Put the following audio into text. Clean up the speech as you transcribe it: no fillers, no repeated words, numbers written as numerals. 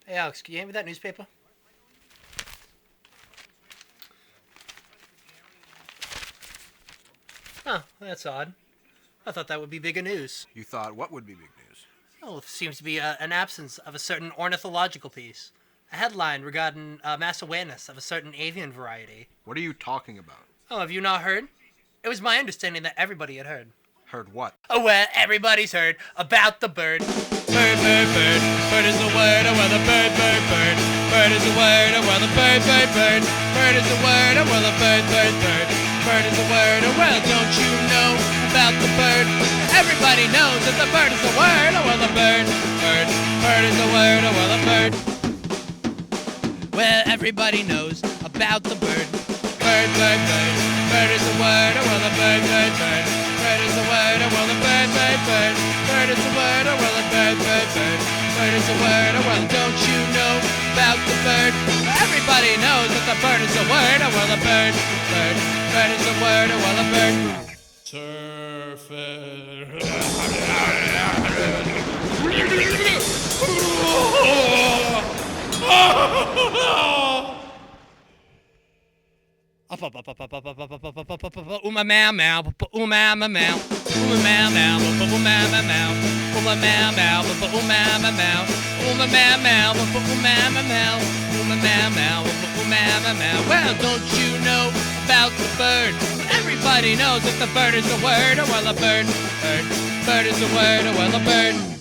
Hey, Alex, can you hand me that newspaper? Huh, that's odd. I thought that would be bigger news. You thought what would be big news? Oh, it seems to be an absence of a certain ornithological piece. A headline regarding mass awareness of a certain avian variety. What are you talking about? Oh, have you not heard? It was my understanding that everybody had heard. Heard what? Oh, well, everybody's heard about the bird. Bird, bird, bird. Bird is the word, oh, well, the bird, bird, bird. Bird is the word, oh, well, the bird, bird, bird. Bird is the word, oh, well, the bird, bird, bird. Bird is the word, oh, well, don't you know about the bird? Everybody knows that the bird is the word, oh, well, the bird, bird. Bird is the word, oh, well, the bird. Well, everybody knows about the bird. Bird, bird, bird. Bird is the word, oh, well, the bird, bird, bird. Bird is the word, oh, well, the bird, bird, bird. Bird is the word, oh, well, the bird, bird, bird. Bird is the word, oh, well, don't you know about the bird? Everybody knows that the bird is the word, oh, well, the bird, bird. Bird is the word, oh, well, the bird. Surfin. Uma meow meow, uma meow meow, uma meow meow, uma meow meow, uma meow meow, uma meow meow, uma meow meow, uma meow meow, uma meow meow, uma meow meow. Well, don't you know about the bird? Everybody knows that the bird is the word. Oh well, the bird, bird, bird is the word. Oh well, the bird.